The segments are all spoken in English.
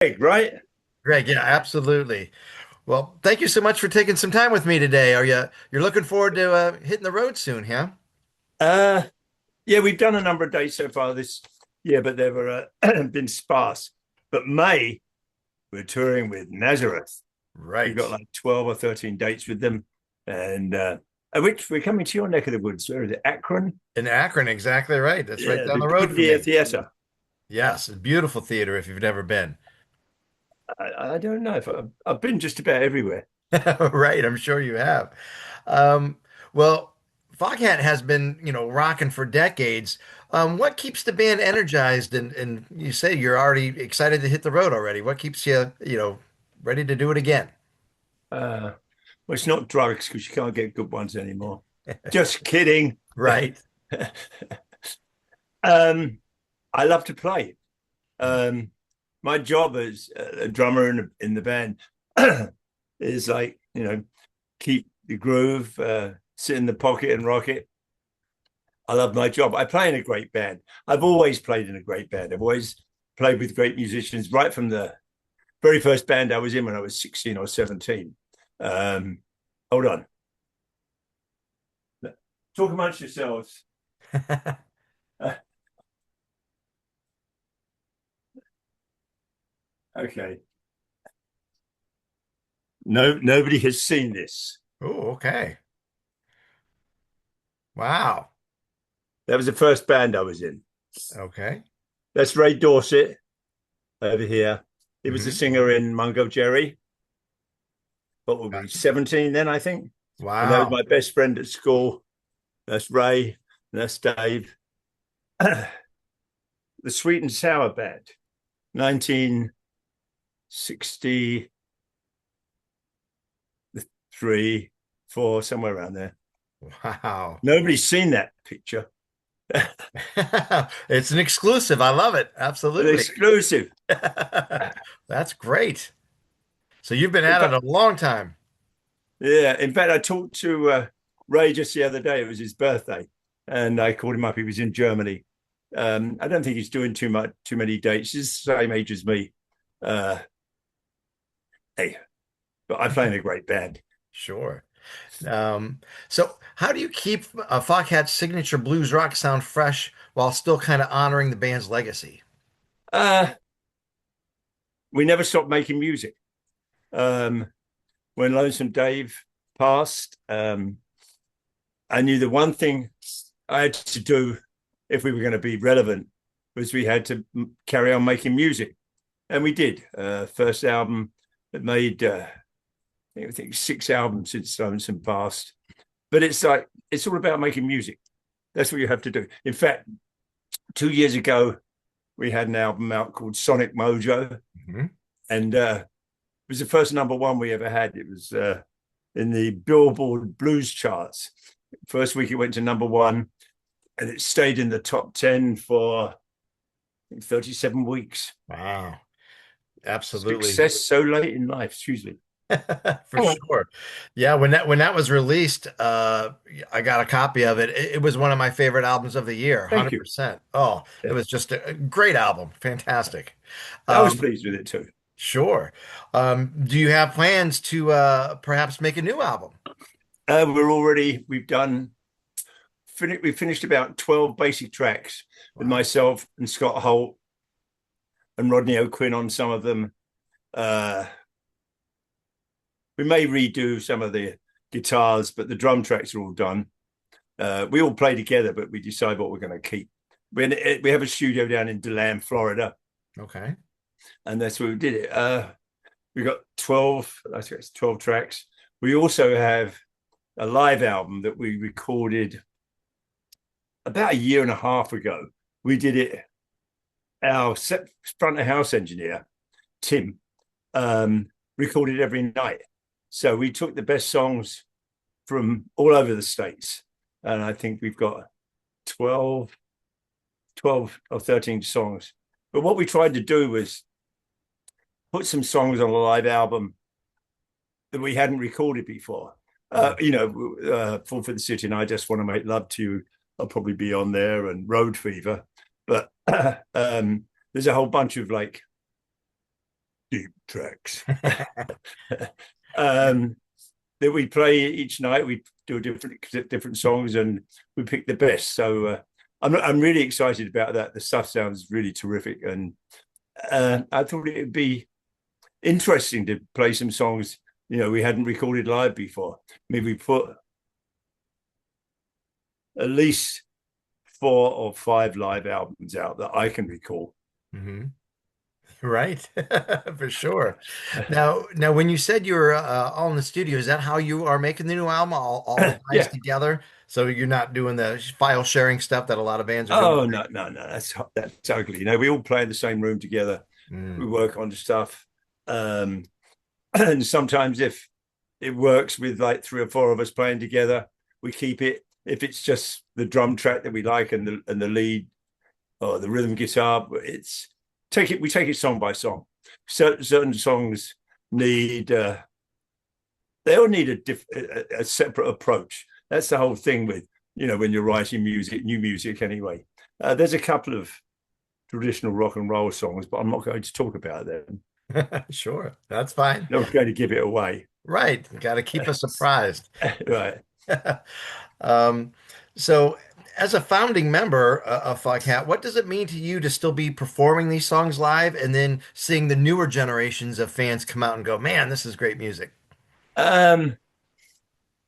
Greg, right? Greg, yeah, absolutely. Well, thank you so much for taking some time with me today. You're looking forward to hitting the road soon, huh? Uh, yeah, we've done a number of dates so far this year, but they've been sparse. But May, we're touring with Nazareth. We've Right. got like 12 or 13 dates with them. And which we're coming to your neck of the woods. Where is it? Akron? In Akron, exactly right. That's right Yeah, down the the road from Goodyear me. Theatre. Yes, a beautiful theater if you've never been. I don't know if I've been just about everywhere. Right, I'm sure you have. Um, well, Foghat has been, rocking for decades. What keeps the band energized and you say you're already excited to hit the road already. What keeps you, ready to do it again? Uh, well, it's not drugs because you can't get good ones anymore. Just kidding. Right. um, I love to play. Um, my job as a drummer in the band is like, keep the groove, sit in the pocket and rock it. I love my job. I play in a great band. I've always played in a great band. I've always played with great musicians right from the very first band I was in when I was 16 or 17. Um, hold on. Talk amongst yourselves. Uh, okay. No, nobody has seen this. Oh, okay. Wow. That was the first band I was in. Okay. That's Ray Dorset over here. He was the Hmm. singer in Mungo Jerry. What were we, Gotcha. 17 then, I think? And that was Wow. my best friend at school. That's Ray. And that's Dave. The Sweet and Sour Band, 1963, 4, somewhere around there. Wow. Nobody's seen that picture. It's an exclusive. I love it. An Absolutely. exclusive. That's great. So you've been In at it a fact, long time. yeah. In fact, I talked to Ray just the other day. It was his birthday, and I called him up. He was in Germany. I don't think he's doing too many dates. He's the same age as me. Uh, hey, but I play in a great band. Sure. So how do you keep Foghat's signature blues rock sound fresh while still kind of honoring the band's legacy? Uh, we never stopped making music. Um, when Lonesome Dave passed, I knew the one thing I had to do if we were going to be relevant was we had to carry on making music, and we did. First album that made I think 6 albums since Lonesome passed, but it's all about making music. That's what you have to do. In fact, 2 years ago we had an album out called Sonic Mojo, Mhm. and it was the first number one we ever had. It was in the Billboard Blues charts. First week it went to number one, and it stayed in the top 10 for I think 37 weeks. Wow. Absolutely. Success so late in life, excuse me. For Oh, sure. Yeah, when that was released, I got a copy of it. It was one of my favorite albums of the year, thank you. 100%. Oh, it Yeah, was just a great album. Fantastic. I was Um, pleased with it too. sure. Do you have plans to perhaps make a new album? We've done, we finished about 12 basic tracks with Wow. myself and Scott Holt and Rodney O'Quinn on some of them. Uh, we may redo some of the guitars, but the drum tracks are all done. We all play together, but we decide what we're going to keep. We have a studio down in DeLand, Florida, Okay. and that's where we did it. We got 12, I think it's 12 tracks. We also have a live album that we recorded about a year and a half ago. We did it. Our front of house engineer, Tim, recorded every night. So we took the best songs from all over the States. And I think we've got 12, 12 or 13 songs. But what we tried to do was put some songs on a live album that we hadn't recorded before. Fall for the City and I Just Want to Make Love to You. I'll probably be on there, and Road Fever. But there's a whole bunch of like tracks um, that we play each night. We do different songs, and we pick the best. So I'm really excited about that. The stuff sounds really terrific, and I thought it would be interesting to play some songs we hadn't recorded live before. Maybe we put at least 4 or 5 live albums out that I can recall. Hmm. Right, for sure. Now, when you said you were all in the studio, is that how you are making the new album? All the guys Yeah. together, so you're not doing the file sharing stuff that a lot of bands are doing. Oh no, no, no. That's ugly. We all play in the same room together. We Mm, work on stuff. Um, and sometimes if it works with like 3 or 4 of us playing together, we keep it. If it's just the drum track that we like and the lead or the rhythm guitar, we take it song by song. Certain songs need they all need a separate approach. That's the whole thing with when you're writing music, new music anyway. There's a couple of traditional rock and roll songs, but I'm not going to talk about them. sure, that's fine. Not going to give it away. Right, got to keep us surprised. Right. Um, so, as a founding member of Foghat, what does it mean to you to still be performing these songs live and then seeing the newer generations of fans come out and go, "Man, this is great music." Um,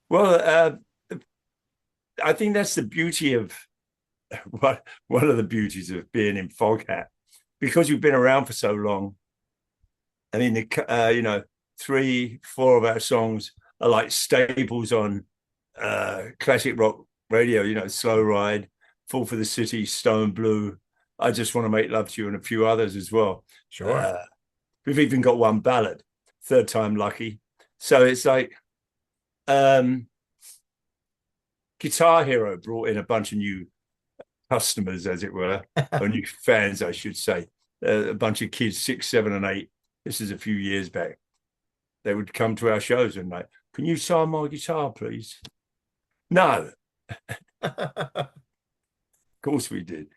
well, I think that's the beauty of one of the beauties of being in Foghat, because we've been around for so long. I mean, 3, 4 of our songs are like staples on classic rock radio. Slow Ride, Fall for the City, Stone Blue. I Just Want to Make Love to You, and a few others as well. Sure. Uh, we've even got one ballad, Third Time Lucky. So it's like Guitar Hero brought in a bunch of new customers, as it were, or new fans, I should say. A bunch of kids, 6, 7, and 8. This is a few years back. They would come to our shows and like, can you sign my guitar, please? No, of course we did.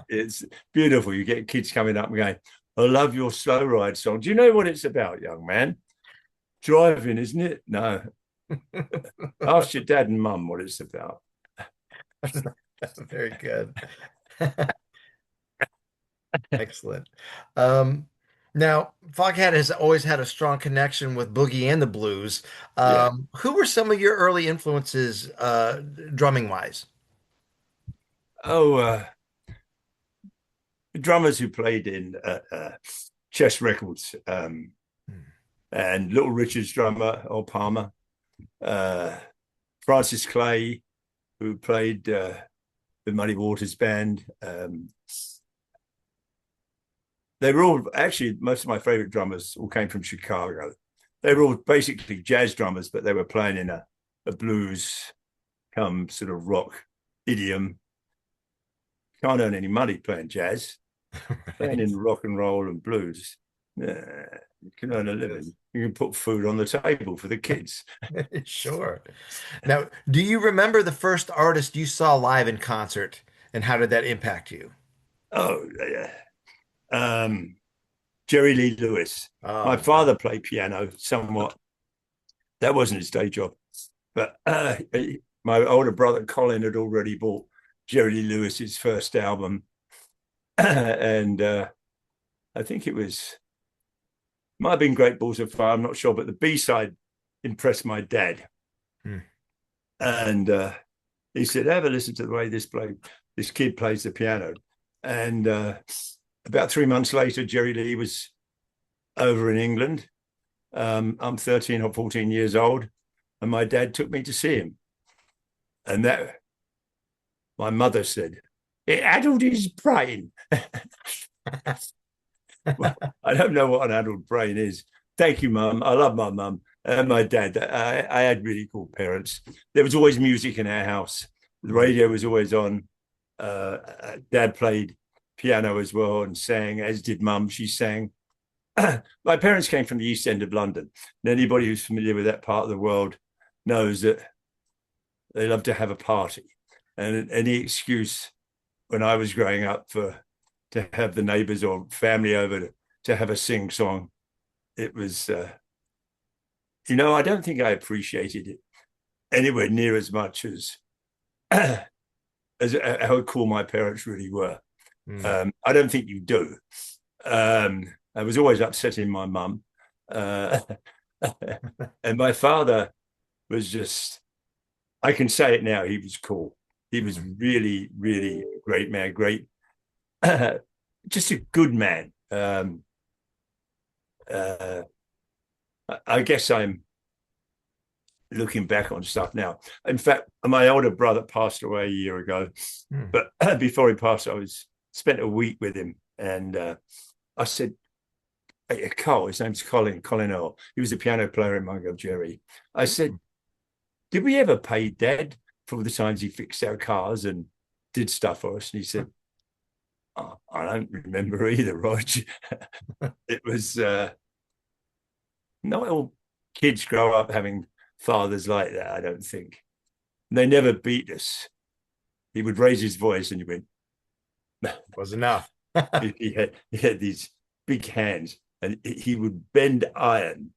It's beautiful. You get kids coming up and going, I love your Slow Ride song. Do you know what it's about, young man? Driving, isn't it? No. Ask your dad and mum what it's about. Very good. Excellent. Um, Now, Foghat has always had a strong connection with boogie and the blues. Yeah. Who were some of your early influences, drumming wise? Oh, drummers who played in Chess Records, and Little Richard's drummer, Earl Palmer, uh, Francis Clay, who played the Muddy Waters band. They were all actually, most of my favorite drummers all came from Chicago. They were all basically jazz drummers, but they were playing in a blues come sort of rock idiom. Can't earn any money playing jazz. Playing Right. in rock and roll and blues, you can earn a living. You can put food on the table for the kids. Sure. Now, do you remember the first artist you saw live in concert, and how did that impact you? Oh, yeah. Um, Jerry Lee Lewis. My Oh, wow. father played piano somewhat. That wasn't his day job, but my older brother Colin had already bought Jerry Lee Lewis's first album, and I think it might have been Great Balls of Fire. I'm not sure, but the B side impressed my dad, Hmm. and he said, "Have a listen to the way this kid plays the piano." And about 3 months later, Jerry Lee was over in England. I'm 13 or 14 years old, and my dad took me to see him. And that, my mother said, it addled his brain. Well, I don't know what an adult brain is. Thank you, Mum. I love my mum and my dad. I had really cool parents. There was always music in our house. The radio was always on. Dad played piano as well and sang, as did Mum. She sang. My parents came from the East End of London. And anybody who's familiar with that part of the world knows that they love to have a party. And any excuse when I was growing up to have the neighbors or family over to have a sing song. it was, I don't think I appreciated it anywhere near as much as as how cool my parents really were. Mm. I don't think you do. I was always upsetting my mum. Uh, and my father was just, I can say it now, he was cool. He was Mm. really, really great man, great, just a good man. Uh, I guess I'm looking back on stuff now. In fact, my older brother passed away a year ago, Mm. but before he passed, I was spent a week with him, and I said, hey, Carl, his name's Colin Earl. He was a piano player in Mungo Jerry. I said, did we ever pay Dad for all the times he fixed our cars and did stuff for us? And he said, oh, I don't remember either, Roger. It was not all kids grow up having fathers like that, I don't think. They never beat us. He would raise his voice and he went, Was enough. he had these big hands and he would bend iron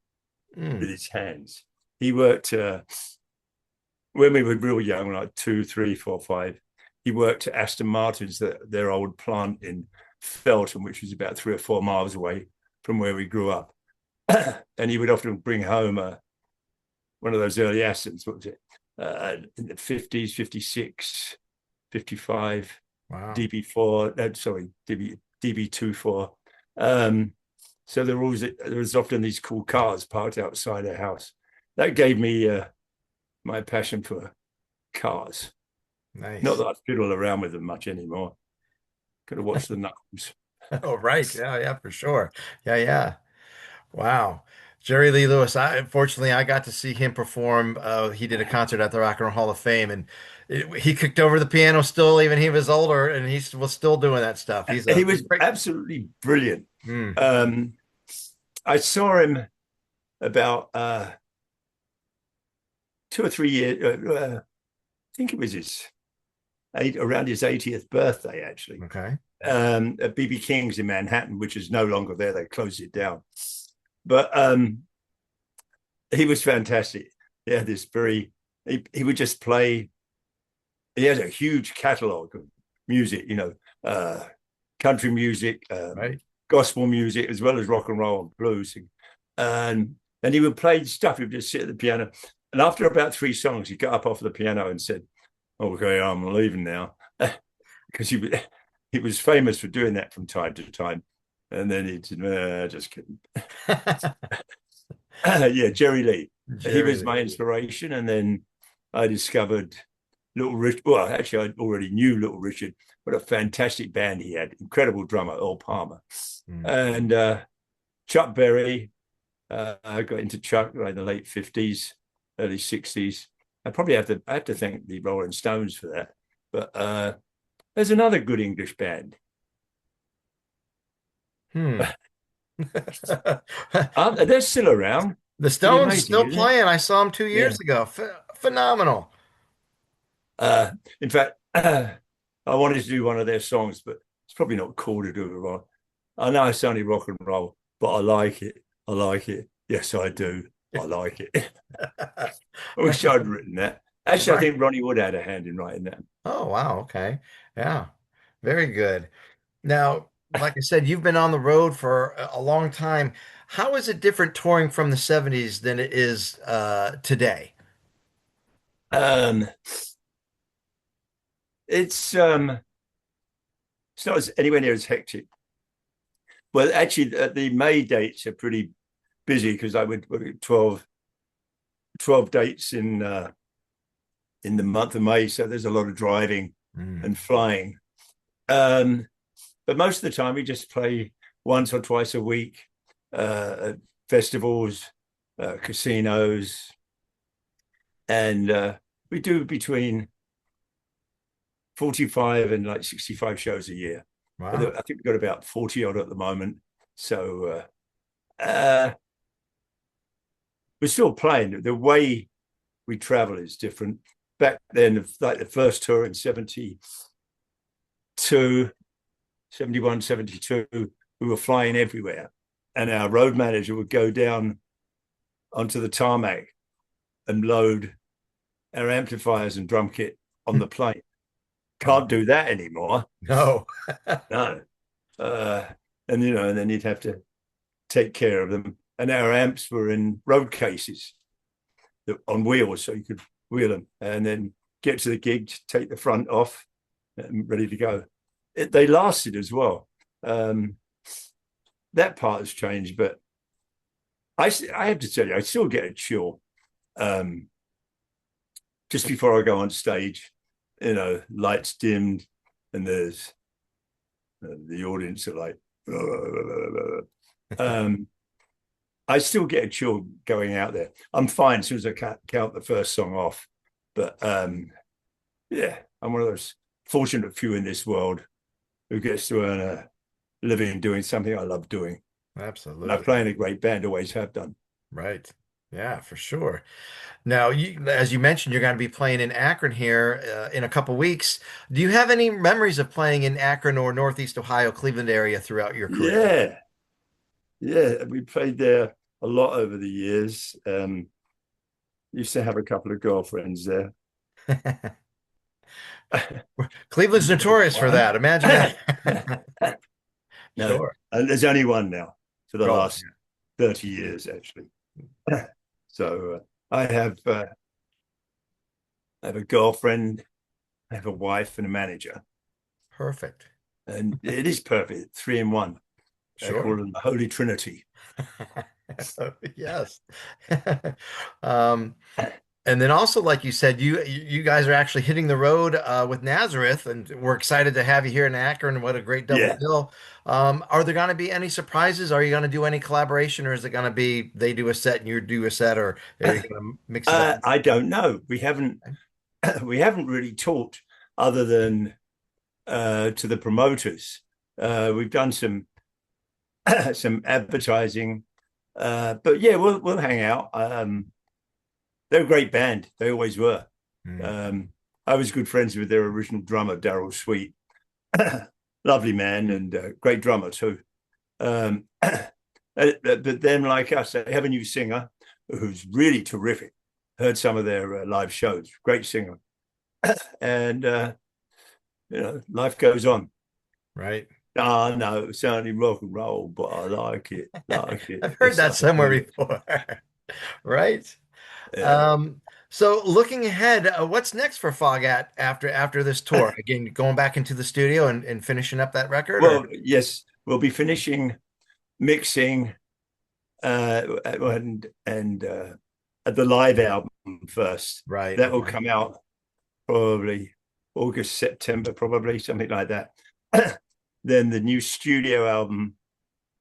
with Mm. his hands. He worked when we were real young, like 2, 3, 4, 5. He worked at Aston Martin's, their old plant in Felton, which was about 3 or 4 miles away from where we grew up. And he would often bring home one of those early Astons, what was it, in the 50s, 56, 55, Wow. DB4, sorry, DB24. So there was often these cool cars parked outside our house. That gave me my passion for cars. Not Nice. that I fiddle around with them much anymore. Got to watch the knuckles. Oh, right. Yeah, yeah, for sure. Yeah, yeah. Wow. Jerry Lee Lewis. Unfortunately, I got to see him perform. He did a concert at the Rock and Roll Hall of Fame, and he kicked over the piano still, even he was older, and he was still doing that stuff. He's He a was great. absolutely brilliant. Mm. Um, I saw him about 2 or 3 years. I think it was around his 80th birthday, actually. Okay. At BB King's in Manhattan, which is no longer there. They closed it down. But he was fantastic. Yeah, he would just play. He has a huge catalog of music, country music, Right. gospel music, as well as rock and roll and blues. And he would play stuff. He would just sit at the piano. And after about 3 songs, he got up off the piano and said, okay, I'm leaving now. Because he was famous for doing that from time to time. And then he said, just kidding. Yeah, Jerry Lee. He Jerry was Lee. my inspiration. And then I discovered Little Rich. Well, actually, I already knew Little Richard. What a fantastic band he had. Incredible drummer, Earl Palmer. Mm. And Chuck Berry. I got into Chuck in the late 50s, early 60s. I have to thank the Rolling Stones for that. But there's another good English band. Hmm. They're still around. The Pretty Stones amazing, still isn't it? playing. I saw them 2 years Yeah. ago. Phenomenal. In fact, I wanted to do one of their songs, but it's probably not cool to do it right. I know it's only rock and roll, but I like it. I like it. Yes, I do. I like it. I wish I'd written that. Actually, I Right. think Ronnie Wood had a hand in writing that. Oh, wow. Okay. Yeah. Very good. Now, like I said, you've been on the road for a long time. How is it different touring from the 70s than it is today? Um, it's not anywhere near as hectic. Well, actually, the May dates are pretty busy because I would 12 dates in the month of May, so there's a lot of driving Mm. and flying. Um, but most of the time, we just play once or twice a week at festivals, casinos, and we do between 45 and like 65 shows a year. I Wow. think we've got about 40 odd at the moment. So we're still playing. The way we travel is different. Back then, like the first tour in 72, 71, 72, we were flying everywhere. and our road manager would go down onto the tarmac and load our amplifiers and drum kit on the plane. Can't do that anymore. No. No. Uh, and and then you'd have to take care of them. And our amps were in road cases on wheels, so you could wheel them and then get to the gig, take the front off, and ready to go. They lasted as well. That part has changed, but I have to tell you, I still get a chill just before I go on stage. Lights dimmed, and there's the audience are like, I still get a chill going out there. I'm fine as soon as I count the first song off, but yeah, I'm one of those fortunate few in this world who gets to earn a living doing something I love doing. And I Absolutely. play in a great band, always have done. Right. Yeah, for sure. Now, as you mentioned, you're going to be playing in Akron here in a couple weeks. Do you have any memories of playing in Akron or Northeast Ohio, Cleveland area throughout your career? Yeah, yeah, we played there a lot over the years. Used to have a couple of girlfriends there. Cleveland's notorious for One. that. Imagine that. No, Sure. and there's only one now for the Oh, last 30 years, actually. So I have a girlfriend, I have a wife, and a manager, perfect. and it is perfect, three in one. I call Sure. it the Holy Trinity. Yes. Um, and then also, like you said, you guys are actually hitting the road with Nazareth, and we're excited to have you here in Akron. What a great double Yeah, bill. Are there going to be any surprises? Are you going to do any collaboration, or is it going to be they do a set and you do a set, or are you going to mix it up? I don't know. We haven't we haven't really talked other than to the promoters. We've done some some advertising, but yeah, we'll hang out. They're a great band. They always were. Hmm. Um, I was good friends with their original drummer, Daryl Sweet. Lovely man and great drummer too. But then, like us, they have a new singer who's really terrific. Heard some of their live shows. Great singer, and life goes on. Right. Ah, no, it's certainly rock and roll, but I like it. Like it. I've heard Yes, that I somewhere do. before. Right. Yeah. Um, so looking ahead, what's next for Foghat after this tour? Again, going back into the studio and finishing up that record, or Well, yes, we'll be finishing mixing and the live album first. right? That will Okay. come out probably August, September, probably something like that. Then the new studio album.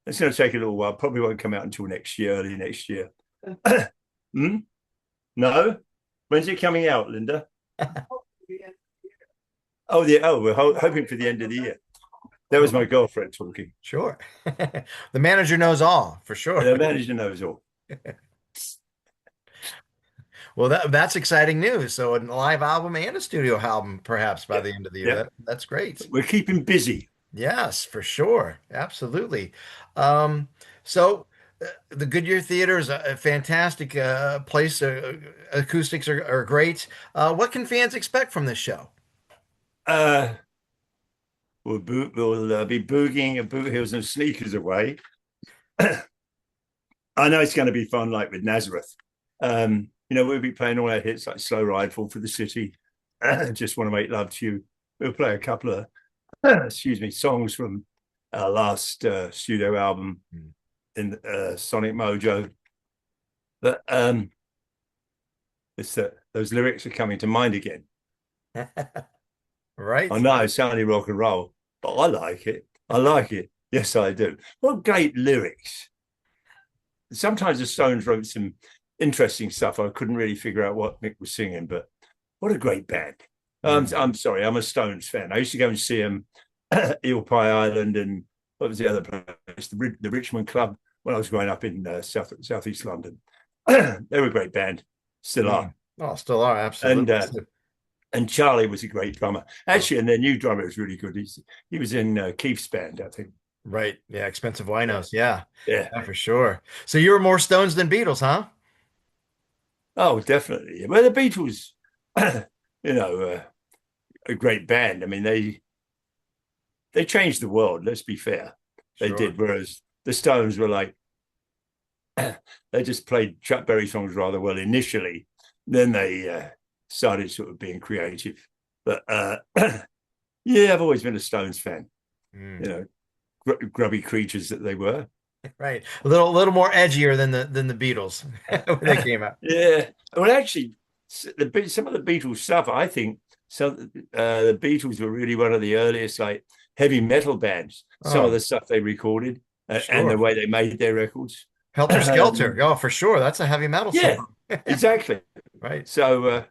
It's going to take a little while. Probably won't come out until next year, early next year. Hmm? No? When's it coming out, Linda? Oh, we're hoping for the end of the year. That was my Well, girlfriend talking. sure. The manager knows all for sure. The manager knows all. Well, that's exciting news. So a live album and a studio album, perhaps by Yeah, the end of the year. yeah. That's great. We're keeping busy. Yes, for sure. Absolutely. Um, so the Goodyear Theater is a fantastic place. Acoustics are great. What can fans expect from this show? Uh, we'll be boogieing and boot heels and sneakers away. I know it's going to be fun, like with Nazareth. We'll be playing all our hits like Slow Ride, Fall for the City, Just Want to Make Love to You. We'll play a couple of, excuse me, songs from our last studio album Hmm. in Sonic Mojo. But it's that those lyrics are coming to mind again. I Right. know it's sounding rock and roll, but I like it. I like it. Yes, I do. What great lyrics. Sometimes the Stones wrote some interesting stuff. I couldn't really figure out what Mick was singing, but what a great band. Hmm. I'm sorry, I'm a Stones fan. I used to go and see them Eel Pie Island and what was the other place? The Richmond Club when I was growing up in southeast London. They were a great band, still Hmm. are. Oh, still are And absolutely. and Charlie was a great drummer. Oh, Actually, and their new drummer was really good. He was in Keith's band, I think. Right. Yeah, expensive Yeah, winos. Yeah. yeah. Yeah, for sure. So you were more Stones than Beatles, huh? Oh, definitely. Well, the Beatles, you know, a great band. I mean, they changed the world. Let's be fair, they Sure. did. Whereas the Stones were like they just played Chuck Berry songs rather well initially. Then they started sort of being creative. But yeah, I've always been a Stones fan. Mm. You know, grubby creatures that they were. Right. A little more edgier than the Beatles when they came out. Yeah. Well, actually, some of the Beatles stuff, I think, the Beatles were really one of the earliest like heavy metal bands. Some of Oh, the stuff they recorded and the sure. way they made their records. Helter Skelter. Um, Oh, for sure. That's a heavy metal yeah, song. exactly. Right. So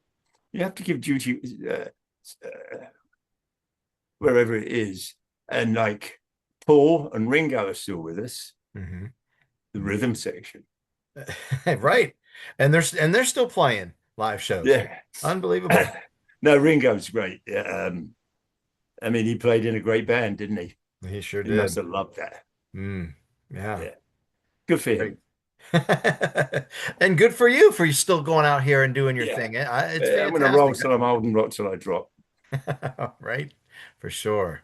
you have to give duty uh, wherever it is. And like Paul and Ringo are still with us, Hmm. the rhythm section. Right. And they're still playing live shows. Yeah. Unbelievable. No, Ringo's great. Yeah, I mean, he played in a great band, didn't he? He sure He must did. have loved that. Mm, yeah. Yeah. Good for Great. him. And good for you for you still going out here and doing your Yeah. thing. It's I'm going to roll fantastic. till I'm old and rock till I drop. Right? For sure.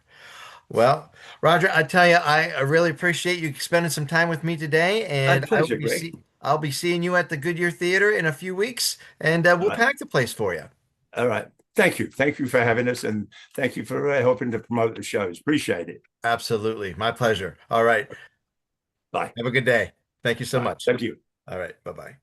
Well, Roger, I tell you, I really appreciate you spending some time with me today, My and pleasure, Greg. I'll be seeing you at the Goodyear Theater in a few weeks, and All we'll right. pack the place for you. All right. Thank you. Thank you for having us and thank you for helping to promote the shows. Appreciate it. Absolutely. My pleasure. All right. Bye. Have a good day. Thank you so Bye. much. Thank you. All right. Bye-bye.